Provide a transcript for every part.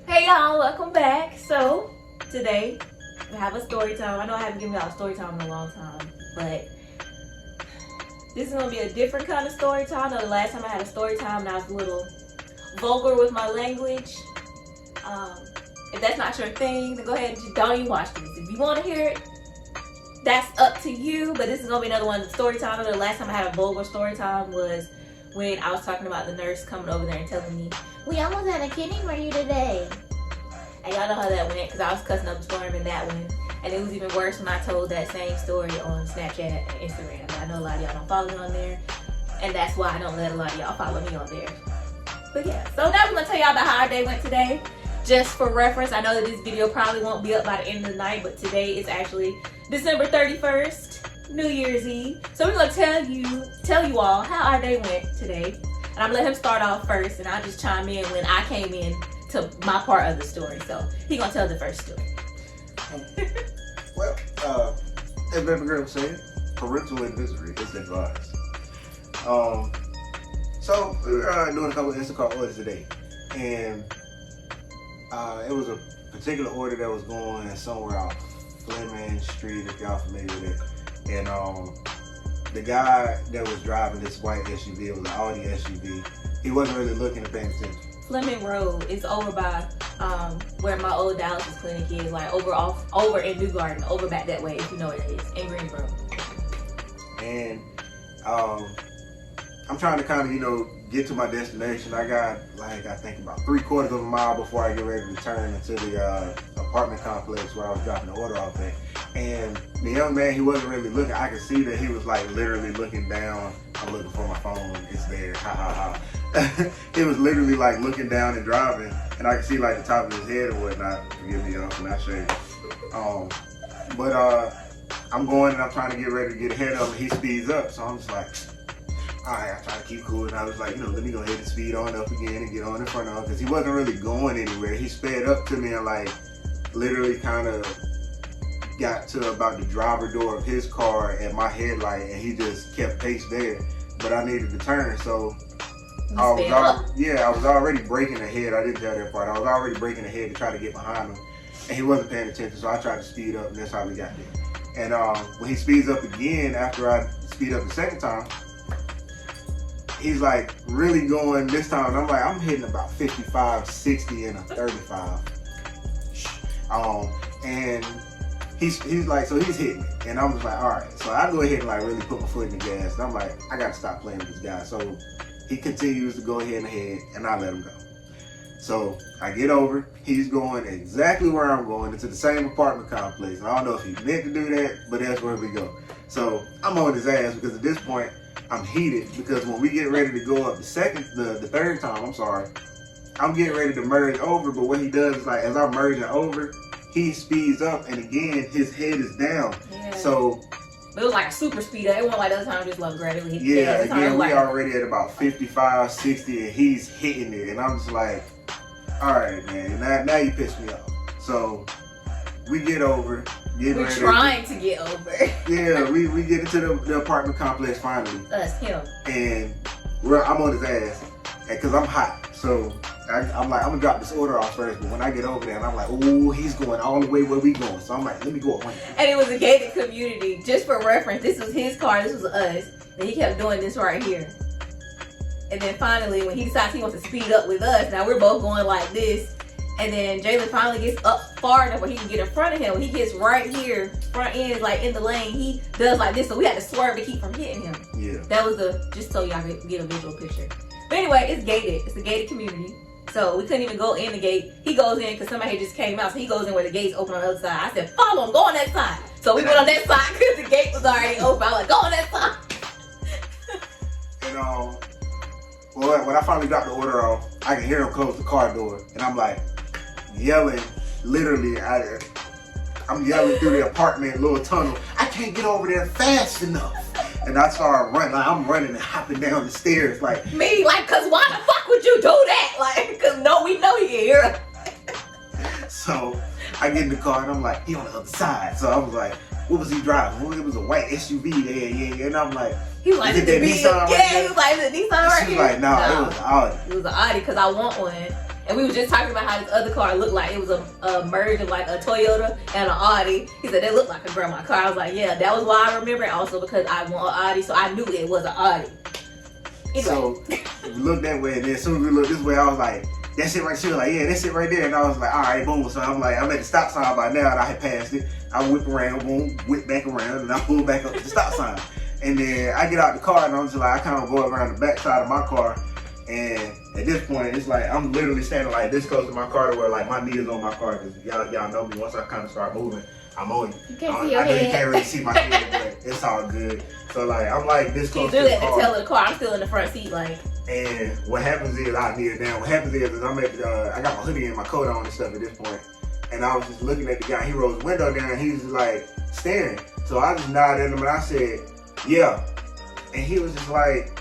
Hey y'all, welcome back. So today we have a story time. I know I haven't given y'all a story time in a long time, but this is gonna be a different kind of story time. I know the last time I had a story time and I was a little vulgar with my language. If that's not your thing, then go ahead and just don't even watch this. If you want to hear it, that's up to you. But this is gonna be another one. Story time. I know the last time I had a vulgar story time was when I was talking about the nurse coming over there and telling me, "We almost had a kidney for you today." And y'all know how that went because I was cussing up the storm in that one. And it was even worse when I told that same story on Snapchat and Instagram. I know a lot of y'all don't follow me on there, and that's why I don't let a lot of y'all follow me on there. But yeah, so now I'm gonna tell y'all about how our day went today. Just for reference, I know that this video probably won't be up by the end of the night, but today is actually December 31st, New Year's Eve. So we're gonna tell you all how our day went today. And I'm gonna let him start off first, and I'll just chime in when I came in to my part of the story. So he gonna tell the first story. Well, as baby girl said, parental advisory is advised. So we were doing a couple of Instacart orders today, and it was a particular order that was going somewhere off Fleming Street, if y'all familiar with it. And the guy that was driving this white SUV, it was an Audi SUV, he wasn't really looking and paying attention. Fleming Road is over by where my old dialysis clinic is, like over in New Garden, over back that way, if you know where it is, in Greensboro. And I'm trying to kind of, get to my destination. I got I think about 3/4 of a mile before I get ready to return into the apartment complex where I was dropping the order off at. And the young man, he wasn't really looking. I could see that he was literally looking down. I'm looking for my phone. It's there. Ha ha ha. He was literally looking down and driving, and I could see the top of his head and whatnot. Forgive me, y'all, for not showing. But I'm going and I'm trying to get ready to get ahead of him. He speeds up, so I'm just like, all right, I try to keep cool. And I was like, let me go ahead and speed on up again and get on in front of him, because he wasn't really going anywhere. He sped up to me and literally kind of got to about the driver door of his car at my headlight, and he just kept pace there. But I needed to turn, so I was already braking ahead. I didn't tell that part. I was already braking ahead to try to get behind him, and he wasn't paying attention, so I tried to speed up, and that's how we got there. And when he speeds up again, after I speed up the second time, he's really going this time. And I'm hitting about 55, 60 and a 35. And he's hitting it. And I'm just all right. So I go ahead and really put my foot in the gas. And I'm I gotta stop playing with this guy. So he continues to go ahead, and I let him go. So I get over, he's going exactly where I'm going, into the same apartment complex. I don't know if he meant to do that, but that's where we go. So I'm on his ass because at this point, I'm heated, because when we get ready to go up the third time, I'm getting ready to merge over, but what he does is as I'm merging over, he speeds up, and again, his head is down. Yeah. So it was a super speeder. It wasn't the other time, just gradually hit. Yeah, again, we already at about 55, 60, and he's hitting it, and I'm just all right, man, now you pissed me off. So we get over. We're trying to get over. Yeah, we get into the apartment complex finally. Us, him. And I'm on his ass, because I'm hot. So I'm gonna drop this order off first. But when I get over there, and I'm oh, he's going all the way where we going. So I'm let me go around. And it was a gated community. Just for reference, this was his car, this was us. And he kept doing this right here. And then finally, when he decides he wants to speed up with us, now we're both going like this. And then Jalen finally gets up far enough where he can get in front of him. When he gets right here, front end is in the lane, he does this. So we had to swerve to keep from hitting him. Yeah. That was just so y'all could get a visual picture. But anyway, it's gated. It's a gated community. So we couldn't even go in the gate. He goes in because somebody just came out. So he goes in where the gate's open on the other side. I said, follow him, go on that side. So we went on that side because the gate was already open. I was go on that side. And well, when I finally dropped the order off, I can hear him close the car door. And I'm yelling, literally, I'm yelling through the apartment little tunnel. I can't get over there fast enough. And I started running. I'm running and hopping down the stairs me, cause why the fuck would you do that? Cause no, we know he can hear us. So I get in the car and I'm he on the other side. So I was what was he driving? Well, it was a white SUV there, yeah. And I'm he was is it that Nissan right there? He was the Nissan right here. She was no, it was an Audi. It was an Audi, cause I want one. And we were just talking about how this other car looked like it was a merge of like a Toyota and an Audi. He said they looked like a grandma car. I was like, yeah, that was why I remember it. Also because I want an Audi, so I knew it was an Audi. Anyway. So we looked that way, and then as soon as we looked this way, I was like, that's it right. She was like, yeah, that's it right there. And I was like, all right, boom. So I'm like, I'm at the stop sign by now, and I had passed it. I whip around, boom, whip back around, and I pull back up to the stop sign. And then I get out the car, and I'm just like, I kind of go around the back side of my car. And at this point, it's like I'm literally standing like this close to my car to where like my knee is on my car. Because y'all know me, once I kind of start moving, I'm on you. Can't see your head. You can't really see my head, but it's all good. So like I'm like this close to the car. You do that to tell the car I'm still in the front seat, like. And what happens is I kneel down. What happens is I'm at I got my hoodie and my coat on and stuff at this point. And I was just looking at the guy. He rolled his window down and he was like staring. So I just nodded at him and I said, yeah. And he was just like,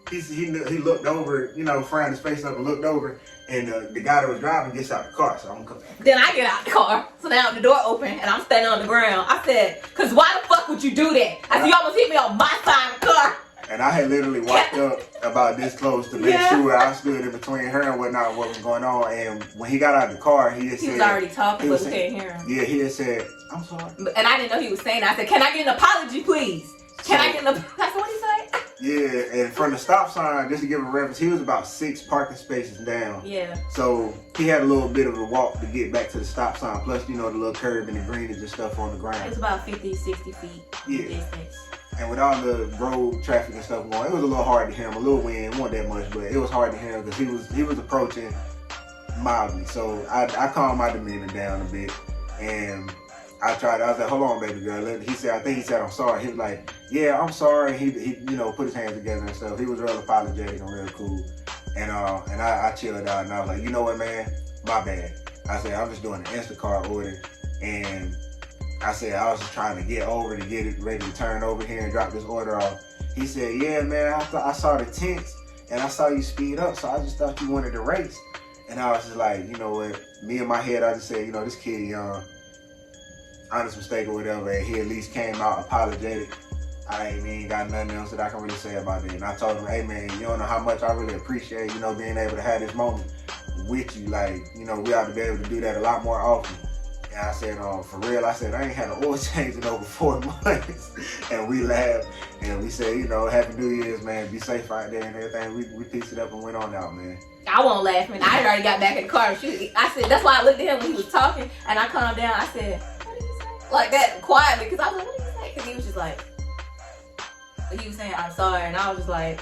he looked over, you know, frowned his face up and looked over. And the guy that was driving gets out the car. So I'm coming. Then I get out the car. So now the door open and I'm standing on the ground. I said, cause why the fuck would you do that? I said, you almost hit me on my side of the car. And I had literally walked up about this close to make sure I stood in between her and whatnot, what was going on. And when he got out of the car, he had said... He was already talking, but we couldn't hear him. Yeah, he had said, I'm sorry. And I didn't know he was saying that. I said, can I get an apology, please? Can I get an apology? That's what he said. Yeah, and from the stop sign, just to give a reference, he was about 6 parking spaces down. Yeah. So he had a little bit of a walk to get back to the stop sign. Plus, you know, the little curb and the greenies and stuff on the ground. It was about 50, 60 feet distance. And with all the road traffic and stuff going, it was a little hard to hear him. A little wind, wasn't that much, but it was hard to hear him because he was approaching mildly. So I calmed my demeanor down a bit, and I was like, hold on, baby girl. I think he said, I'm sorry. He was like, yeah, I'm sorry. He you know, put his hands together and stuff. He was real apologetic and real cool. And I chilled out and I was like, you know what, man? My bad. I said, I'm just doing an Instacart order, and I said, I was just trying to get it ready to turn over here and drop this order off. He said, yeah, man, I saw the tents and I saw you speed up, so I just thought you wanted to race. And I was just like, you know what, me in my head, I just said, you know, this kid young, honest mistake or whatever, and he at least came out apologetic. I ain't even got nothing else that I can really say about it. And I told him, hey man, you don't know how much I really appreciate, you know, being able to have this moment with you. Like, you know, we ought to be able to do that a lot more often. And I said, for real, I said, I ain't had an oil change in over 4 months. And we laughed and we said, you know, Happy New Year's, man. Be safe out there and everything. We pieced it up and went on out, man. I won't laugh, man. I had already got back in the car. I said, that's why I looked at him when he was talking and I calmed down. I said, what did he say? Like that, quietly, because I was like, what did he say? Because he was just like, he was saying, I'm sorry. And I was just like,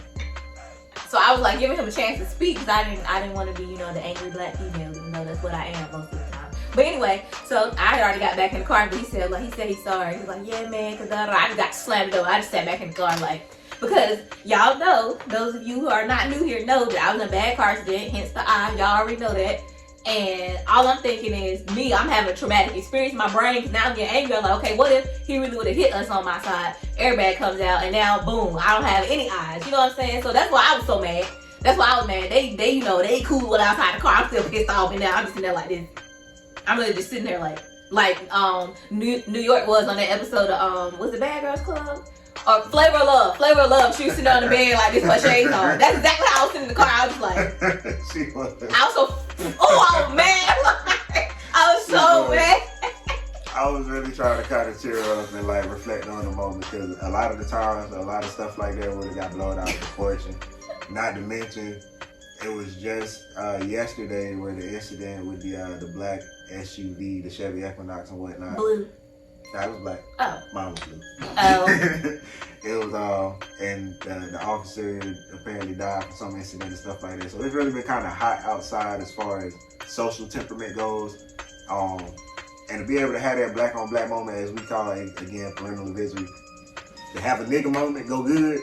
so I was like giving him a chance to speak because I didn't want to be, you know, the angry black female, even though that's what I am most of the time. But anyway, so I had already got back in the car, but he said he's sorry. He was like, yeah, man, because I just got slammed the door. I just sat back in the car, like, because y'all know, those of you who are not new here know that I was in a bad car accident, hence the eye. Y'all already know that. And all I'm thinking is, I'm having a traumatic experience in my brain, because now I'm getting angry. I'm like, okay, what if he really would have hit us on my side? Airbag comes out, and now, boom, I don't have any eyes. You know what I'm saying? So that's why I was so mad. That's why I was mad. They you know, they cool with outside the car. I'm still pissed off, and now I'm just sitting there like this. I'm really just sitting there like New York was on that episode of was it Bad Girls Club? Or Flavor of Love. She was sitting on the bed like this with her shades on. That's exactly how I was sitting in the car. I was like, I was so mad. I was so mad. I was really trying to kind of cheer up and like reflect on the moment, because a lot of the times, a lot of stuff like that would have got blown out of proportion. Not to mention, it was just yesterday where the incident with the black SUV, the Chevy Equinox and whatnot. Blue. That was black. Oh. Mine was blue. Oh. It was and the officer apparently died from some incident and stuff like that. So it's really been kind of hot outside as far as social temperament goes. And to be able to have that black on black moment, as we call it, again, parental advisory, to have a nigga moment go good,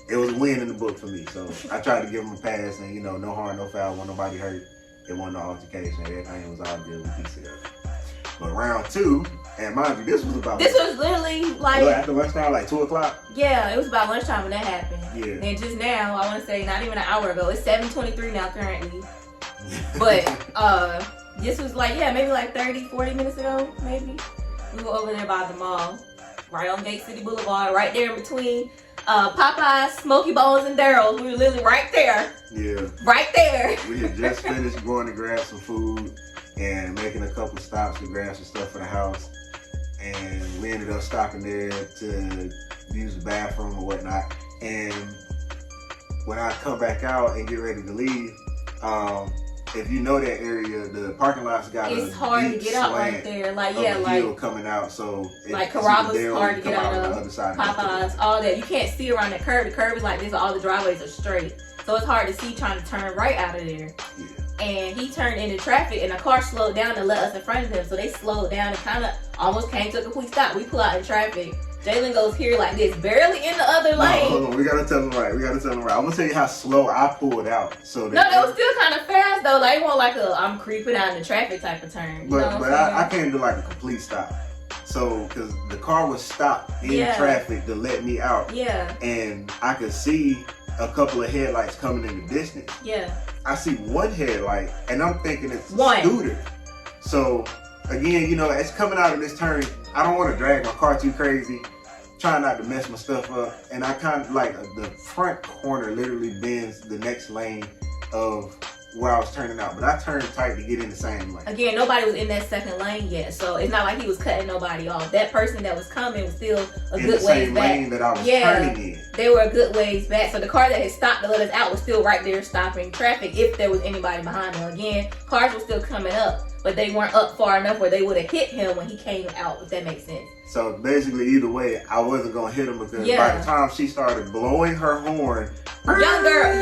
it was a win in the book for me. So I tried to give him a pass, and you know, no harm, no foul, wasn't nobody hurt. It wasn't no altercation. Everything was all good. We pieced it up. But round 2, and mind you, this was literally like after lunchtime, like 2 o'clock. Yeah, it was about lunchtime when that happened. Yeah. And just now, I want to say not even an hour ago. It's 7:23 now currently. But this was like, maybe like 30, 40 minutes ago, maybe. We were over there by the mall, right on Gate City Boulevard, right there in between Popeyes, Smoky Bones, and Daryl's. We were literally right there. Yeah. Right there. We had just finished going to grab some food and making a couple stops to grab some stuff for the house. And we ended up stopping there to use the bathroom or whatnot. And when I come back out and get ready to leave, if you know that area, the parking lot's got it's hard to get out right there. Like, yeah, like hill coming out, so like Carrabba's hard to get out on of. the other side Popeyes, all that. You can't see around the curb. The curb is like this. All the driveways are straight, so it's hard to see trying to turn right out of there. Yeah. And he turned into traffic, and the car slowed down and let us in front of him. So they slowed down and kind of almost came to a complete stop. We pull out in traffic. Jalen goes here like this, barely in the other lane. No, hold on. We gotta tell him right. I'm gonna tell you how slow I pulled out. So that was still kind of fast though. Like, it wasn't like a I'm creeping out in the traffic type of turn. But I can't do like a complete stop. So, because the car was stopped in traffic to let me out. Yeah. And I could see a couple of headlights coming in the distance. Yeah. I see one headlight, and I'm thinking it's one a scooter. So, again, it's coming out of this turn. I don't want to drag my car too crazy. Trying not to mess my stuff up. And I kind of like the front corner literally bends the next lane of where I was turning out. But I turned tight to get in the same lane. Again, nobody was in that second lane yet. So it's not like he was cutting nobody off. That person that was coming was still a good ways back. In the same lane that I was turning in. They were a good ways back. So the car that had stopped to let us out was still right there stopping traffic if there was anybody behind them. Again, cars were still coming up, but they weren't up far enough where they would have hit him when he came out, if that makes sense. So basically, either way, I wasn't going to hit him because by the time she started blowing her horn, young girl.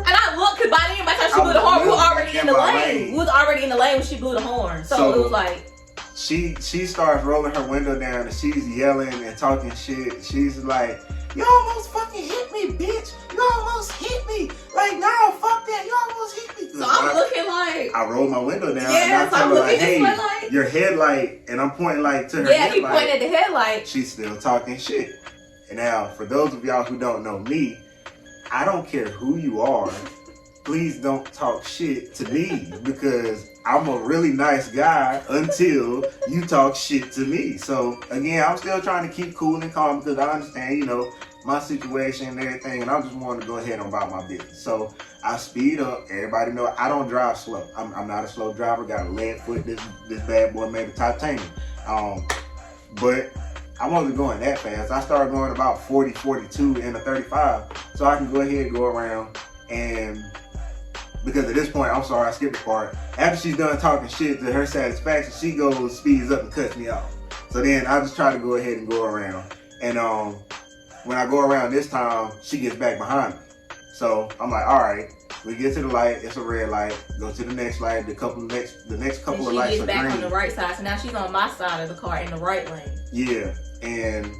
And I looked, because by the time she blew the horn, we were already in the lane. We was already in the lane when she blew the horn. So it was like... She starts rolling her window down and she's yelling and talking shit. She's like, you almost fucking hit me, bitch. You almost hit me. Like, no, fuck that. You almost hit me. So I'm looking like... I roll my window down and I tell her like, hey, your headlight. And I'm pointing like to her headlight. Yeah, he pointed at the headlight. She's still talking shit. And now, for those of y'all who don't know me, I don't care who you are. Please don't talk shit to me because I'm a really nice guy until you talk shit to me. So again, I'm still trying to keep cool and calm because I understand, my situation and everything, and I just wanted to go ahead and about my business. So I speed up. Everybody know I don't drive slow. I'm not a slow driver. Got a lead foot. This bad boy made of titanium. But I wasn't going that fast. I started going about 40, 42 in a 35. So I can go ahead and go around and... Because at this point, I'm sorry, I skipped the part. After she's done talking shit to her satisfaction, she goes, speeds up and cuts me off. So then I just try to go ahead and go around. And when I go around this time, she gets back behind me. So I'm like, all right, we get to the light, it's a red light, go to the next light, the next couple of lights are green. She gets back on the right side, so now she's on my side of the car in the right lane. Yeah, and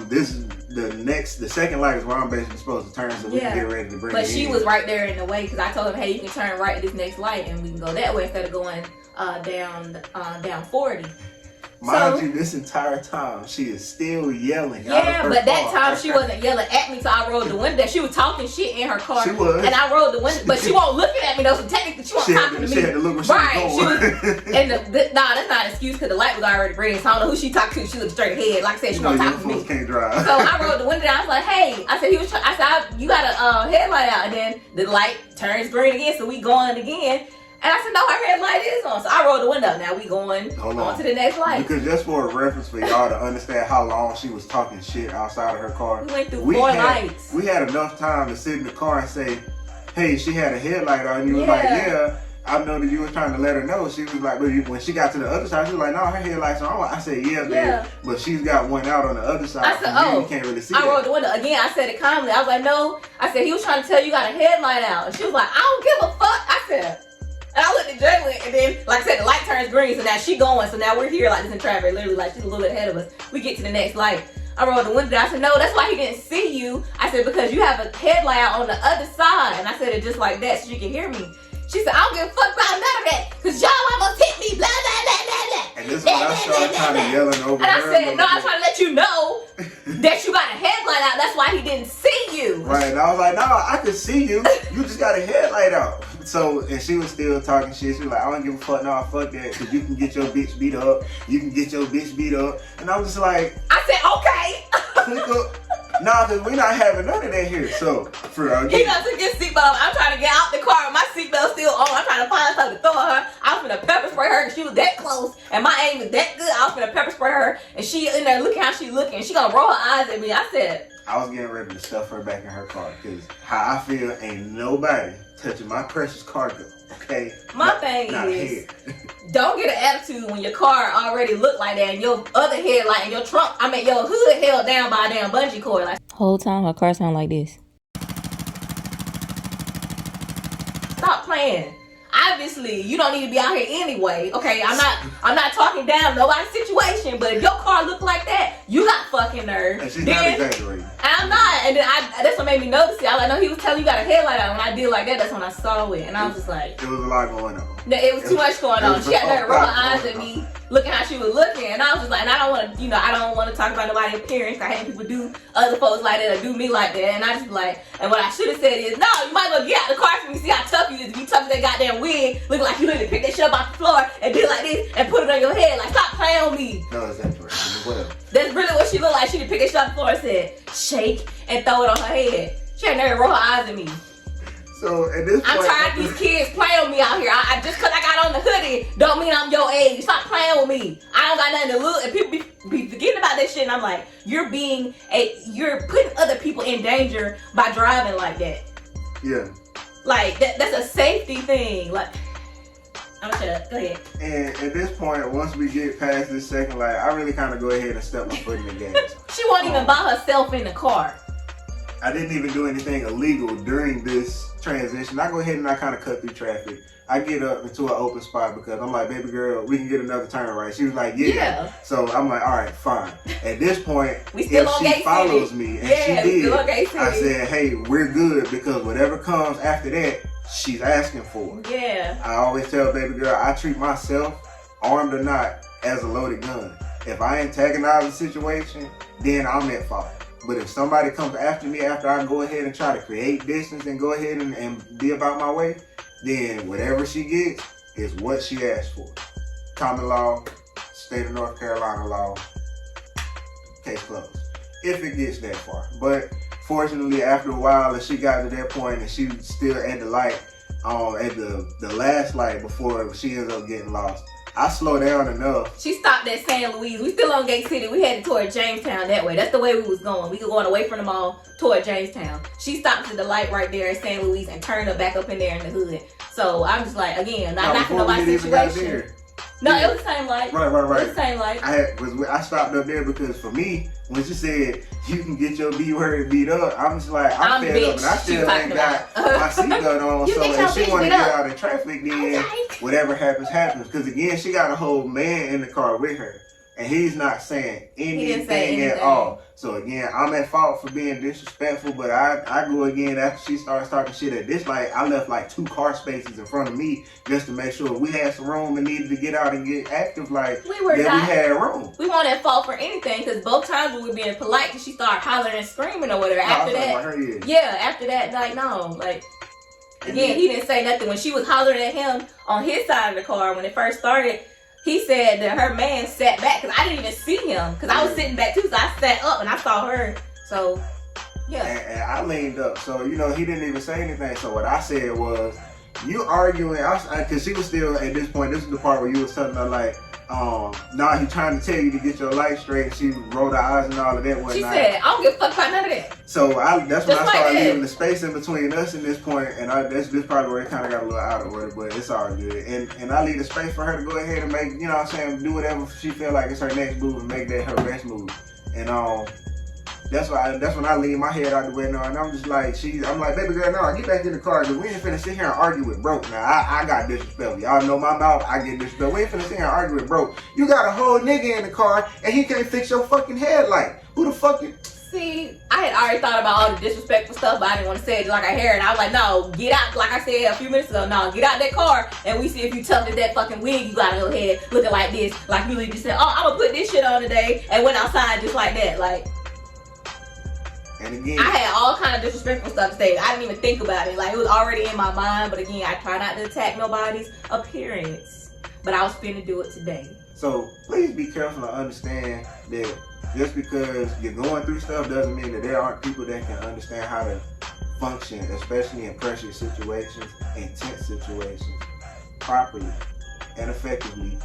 this is the second light is where I'm basically supposed to turn so we can get ready to bring it in. But she was right there in the way because I told him, hey, you can turn right at this next light and we can go that way instead of going down 40. Mind you, this entire time she is still yelling. Yeah, but that time she wasn't yelling at me, so I rolled the window. She was talking shit in her car. She was. And I rolled the window, but she wasn't looking at me though, so technically she wasn't talking to me. She had to look where she was going. And that's not an excuse because the light was already red, so I don't know who she talking to. She looked straight ahead. Like I said, she wasn't talking to me. Can't drive. So I rolled the window down. I was like, hey, I said, you got a headlight out. And then the light turns green again, so we going again. And I said, no, her headlight is on. So I rolled the window. Now we going on to the next light. Because just for a reference for y'all to understand how long she was talking shit outside of her car. We went through 4 lights. We had enough time to sit in the car and say, hey, she had a headlight on. You was like, yeah, I know that you was trying to let her know. She was like, but when she got to the other side, she was like, no, her headlight's on. I said, yeah, babe. But she's got one out on the other side. I said, you can't really see I rolled the window. Again, I said it calmly. I was like, no. I said, he was trying to tell you got a headlight out. And she was like, I don't give a fuck. I said... And I looked at Jalen, and then, like I said, the light turns green, so now she going. So now we're here like this in traffic, literally like she's a little bit ahead of us. We get to the next light. I rolled the window down. I said, no, that's why he didn't see you. I said, because you have a headlight out on the other side. And I said it just like that so she can hear me. She said, I don't give a fuck about none of that, because y'all almost hit me, blah, blah, blah, blah, blah. And this is when I started kind of yelling over her. And I said, no, I'm trying to let you know that you got a headlight out. That's why he didn't see you. Right, and I was like, no, I can see you. You just got a headlight out. So, and she was still talking shit. She was like, I don't give a fuck, no, fuck that, because you can get your bitch beat up. You can get your bitch beat up. And I was just like, I said, okay. Click up. Nah, because we're not having none of that here. So, for He done took his seatbelt off. I'm trying to get out the car with my seatbelt still on. I'm trying to find something to throw at her. I was finna pepper spray her because she was that close. And my aim was that good. I was finna pepper spray her. And she in there looking how she looking. She gonna roll her eyes at me. I said, I was getting ready to stuff her back in her car because how I feel ain't nobody touching my precious cargo. Okay? My thing is, don't get an attitude when your car already look like that and your other headlight and your trunk, your hood held down by a damn bungee cord. Like, whole time her car sound like this. Stop playing. Obviously, you don't need to be out here anyway. Okay, I'm not talking down nobody's situation, but if your car look like that, you got fucking nerve. And she's not exaggerating. I'm not. And then that's what made me notice it. I was like, no, he was telling you got a headlight on. When I did like that, that's when I saw it. And I was just like, it was a lot going on. It was too much going on. She had to roll her eyes at me, looking how she was looking. And I was just like, and I don't want to talk about nobody's appearance. I hate people do other folks like that or do me like that. And I just like, and what I should have said is, no, you might as well get out the car for me, see how tough you is. You tough as that goddamn wig, looking like you literally pick that shit up off the floor and do like this and put it on your head. Like, stop playing with me. No, it's that whatever. That's really what she looked like. She done pick that shit off the floor and said, shake and throw it on her head. She had nerve to roll her eyes at me. So at this point, I'm tired of these kids playing with me out here. I just cause I got on the hoodie don't mean I'm your age. Stop playing with me. I don't got nothing to lose. And people be forgetting about that shit. And I'm like, you're putting other people in danger by driving like that. Yeah. Like that's a safety thing. Like, I'm gonna shut up. Go ahead. And at this point, once we get past this second light, I really kind of go ahead and step my foot in the gas. She won't even by herself in the car. I didn't even do anything illegal during this transition. I go ahead and I kind of cut through traffic. I get up into an open spot because I'm like, baby girl, we can get another turn, right? She was like, yeah. So I'm like, all right, fine. At this point, if she follows me, and she did, I said, hey, we're good because whatever comes after that, she's asking for it. Yeah. I always tell baby girl, I treat myself, armed or not, as a loaded gun. If I antagonize the situation, then I'm at fault. But if somebody comes after me after I go ahead and try to create distance and go ahead and be about my way, then whatever she gets is what she asked for. Common law, state of North Carolina law, case closed. If it gets that far. But fortunately, after a while, as she got to that point and she was still at the light, at the last light before she ends up getting lost, I slowed down enough. She stopped at San Luis. We still on Gate City. We headed toward Jamestown that way. That's the way we was going. We were going away from the mall toward Jamestown. She stopped at the light right there in San Luis and turned her back up in there in the hood. So I'm just like, again, not knocking nobody's situation. No, it was the same light. Right. It was the same light. I stopped up there because for me, when she said you can get your B word beat up, I'm just like, I'm fed up and I still ain't got my seatbelt on. So if she want to get out in traffic, then whatever happens, happens. Because again, she got a whole man in the car with her. And he's not saying anything at all. So again, I'm at fault for being disrespectful, but I go again after she starts talking shit at this light. I left like 2 car spaces in front of me just to make sure we had some room and needed to get out and get active like we had room. We weren't at fault for anything because both times we were being polite and she started hollering and screaming or whatever. After that, like no, like again, he didn't say nothing. When she was hollering at him on his side of the car when it first started, he said that her man sat back because I didn't even see him because I was sitting back too. So I sat up and I saw her. So, yeah. And I leaned up. So, he didn't even say anything. So what I said was, you arguing, because she was still, at this point, this is the part where you was telling her like, nah, he trying to tell you to get your light straight. And she rolled her eyes and all of that whatnot. She said, I don't give a fuck about none of that. So that's when I started leaving the space in between us and this point, and this probably where it kind of got a little out of order, but it's all good. And I leave the space for her to go ahead and make, do whatever she feel like it's her next move and make that her best move. And that's when I leave my head out the window, and I'm just like, I'm like, baby girl, no, get back in the car, because we ain't finna sit here and argue with broke. Now, I got disrespectful. Y'all know my mouth, I get disrespectful. We ain't finna sit here and argue with broke. You got a whole nigga in the car, and he can't fix your fucking headlight. Who the fuck you? See, I had already thought about all the disrespectful stuff, but I didn't want to say it like I heard. And I was like, no, get out, like I said a few minutes ago, no, get out that car, and we see if you tough as that fucking wig you got on your head, looking like this, like you just said, I'm gonna put this shit on today, and went outside just like that, like. And again, I had all kind of disrespectful stuff to say. I didn't even think about it. Like, it was already in my mind. But again, I try not to attack nobody's appearance. but I was finna do it today. So please be careful and understand that just because you're going through stuff doesn't mean that there aren't people that can understand how to function, especially in pressure situations, intense situations, properly and effectively.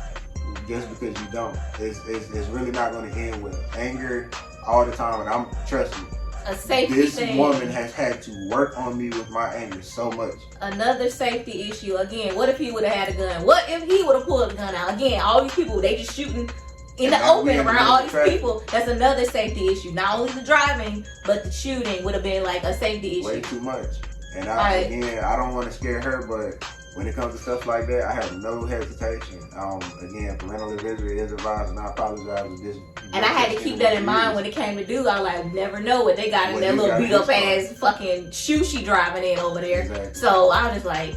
Just because you don't, it's really not going to end well. Anger all the time, and trust me, a safety this thing. woman has had to work on me with my anger so much. Another safety issue. Again, what if he would have had a gun? What if he would have pulled a gun out? Again, all these people, they just shooting in the open around all these people. That's another safety issue. Not only the driving, but the shooting would have been like a safety issue. Way too much. And again, I don't want to scare her, but when it comes to stuff like that, I have no hesitation. Again, parental advisory is advised, and I apologize if this. And I had to keep that in mind when it came to do. I was like, never know what they got in that little beat up ass fucking shoe she driving in over there. Exactly. So I was just like,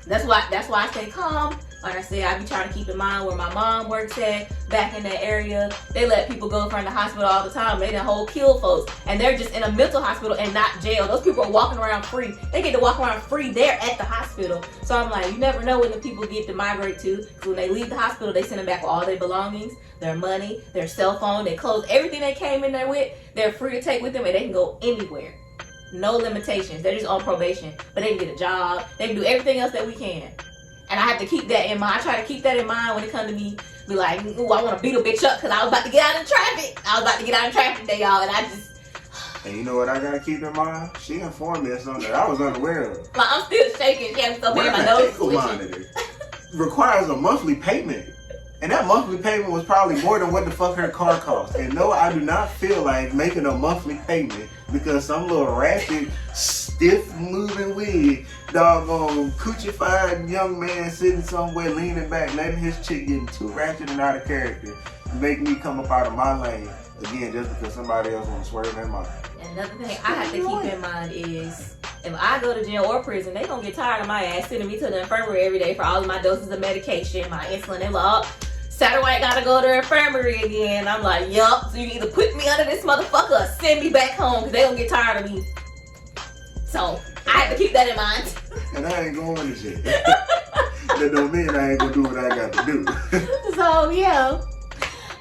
that's why I stay calm. Like I said, I be trying to keep in mind where my mom works at, back in that area. They let people go in front of the hospital all the time. They done whole kill folks. And they're just in a mental hospital and not jail. Those people are walking around free. They get to walk around free there at the hospital. So I'm like, you never know when the people get to migrate to. Because when they leave the hospital, they send them back with all their belongings, their money, their cell phone, their clothes, everything they came in there with, they're free to take with them and they can go anywhere. No limitations. They're just on probation. But they can get a job. They can do everything else that we can. And I have to keep that in mind. I try to keep that in mind when it comes to me. Be like, ooh, I want to beat a bitch up because I was about to get out of traffic. I was about to get out of traffic today, y'all. And I just... And you know what I got to keep in mind? She informed me of something that I was unaware of. Like, I'm still shaking. She has so bad my nose monitor requires a monthly payment. And that monthly payment was probably more than what the fuck her car cost. And no, I do not feel like making a monthly payment because some little ratchet, stiff moving wig, doggone coochified young man sitting somewhere leaning back, letting his chick getting too ratchet and out of character make me come up out of my lane again just because somebody else want to swerve in mine. Another thing I have to keep in mind is if I go to jail or prison, they gonna get tired of my ass sending me to the infirmary every day for all of my doses of medication, my insulin. They like, Saturday I gotta go to the infirmary again. I'm like, yup. So you either put me under this motherfucker or send me back home because they gonna get tired of me. So I have to keep that in mind. And I ain't going to shit. That don't mean I ain't gonna do what I got to do. So yeah,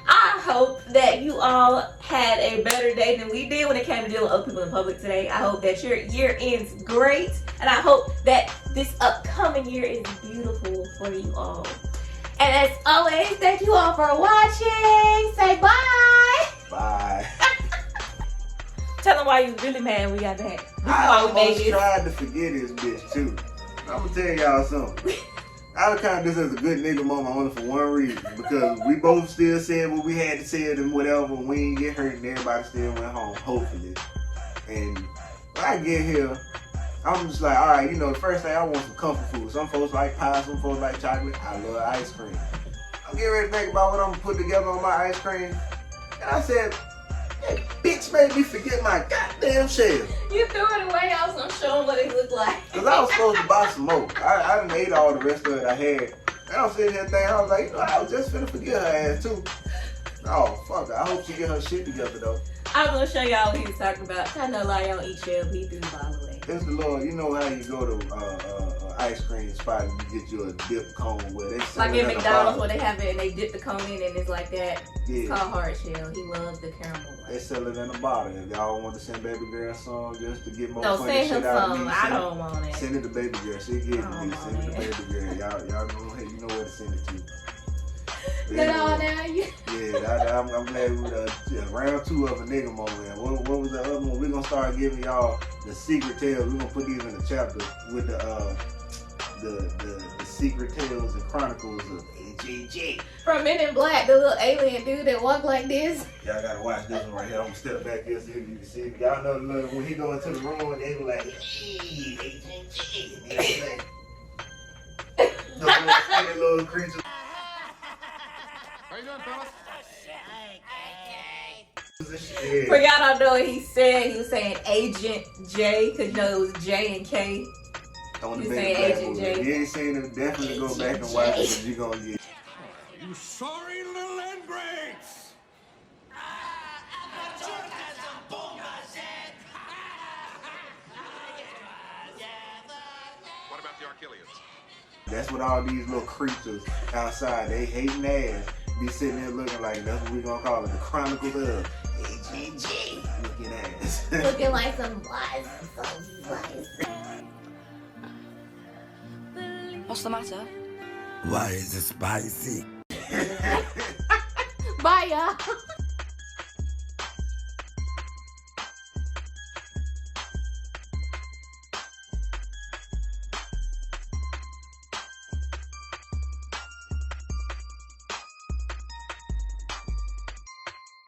I hope that you all had a better day than we did when it came to dealing with other people in public today. I hope that your year ends great, and I hope that this upcoming year is beautiful for you all. And as always, thank you all for watching. Say bye. Bye. Tell them why you really mad we got back. I almost tried to forget this bitch too. I'm gonna tell y'all something. I would count this as a good nigga moment only for one reason. Because we both still said what we had to say and whatever. We ain't get hurt and everybody still went home, hopefully. And when I get here, I'm just like, alright, you know, the first thing I want some comfort food. Some folks like pie, some folks like chocolate. I love ice cream. I'm getting ready to think about what I'm gonna put together on my ice cream. And I said, that bitch made me forget my goddamn shell. You threw it away. I was gonna show them what it looked like. Because I was supposed to buy some more. I done ate all the rest of it I had. And I was sitting here thinking, I was like, you know, I was just finna forget her ass too. Oh, fuck her. I hope she get her shit together though. I was gonna show y'all what he was talking about. I know a lot of y'all eat shell, but he threw the bottle away. It's the Lord. You know how you go to ice cream spot and you get you a dip cone where they like in McDonald's where they have it and they dip the cone in and it's like that. Yeah. It's called hard shell. He loves the caramel one. They sell it in a bottle. If y'all want to send baby girl a song just to get more no, funny shit out of me, I don't want it. Send it to baby girl. She get it. Send it to baby girl. Y'all know, hey, you know where to send it to. That all now? Yeah, I'm glad we round 2 of a nigga moment. What was the other one? We're gonna start giving y'all the secret tales. We're gonna put these in the chapter with the secret tales and chronicles of AJJ. From Men in Black, the little alien dude that walked like this. Y'all gotta watch this one right here. I'm gonna step back here so you can see. Y'all know when he go into the room and they be like, hey, AJJ. And they be like, the little creature. How you doing, fellas? For y'all don't know what he said, he was saying Agent J, because you know it was J and K. I want to say Agent J. If you ain't seen it, definitely go back and watch it because you're going to get. You sorry little ingrates! What about the Archelians? That's what all these little creatures outside, they hating ass, be sitting there looking like, that's what we gonna call it, the Chronicles of HGG. Looking ass. Looking like some flies. What's the matter? Why is it spicy? Bye, y'all.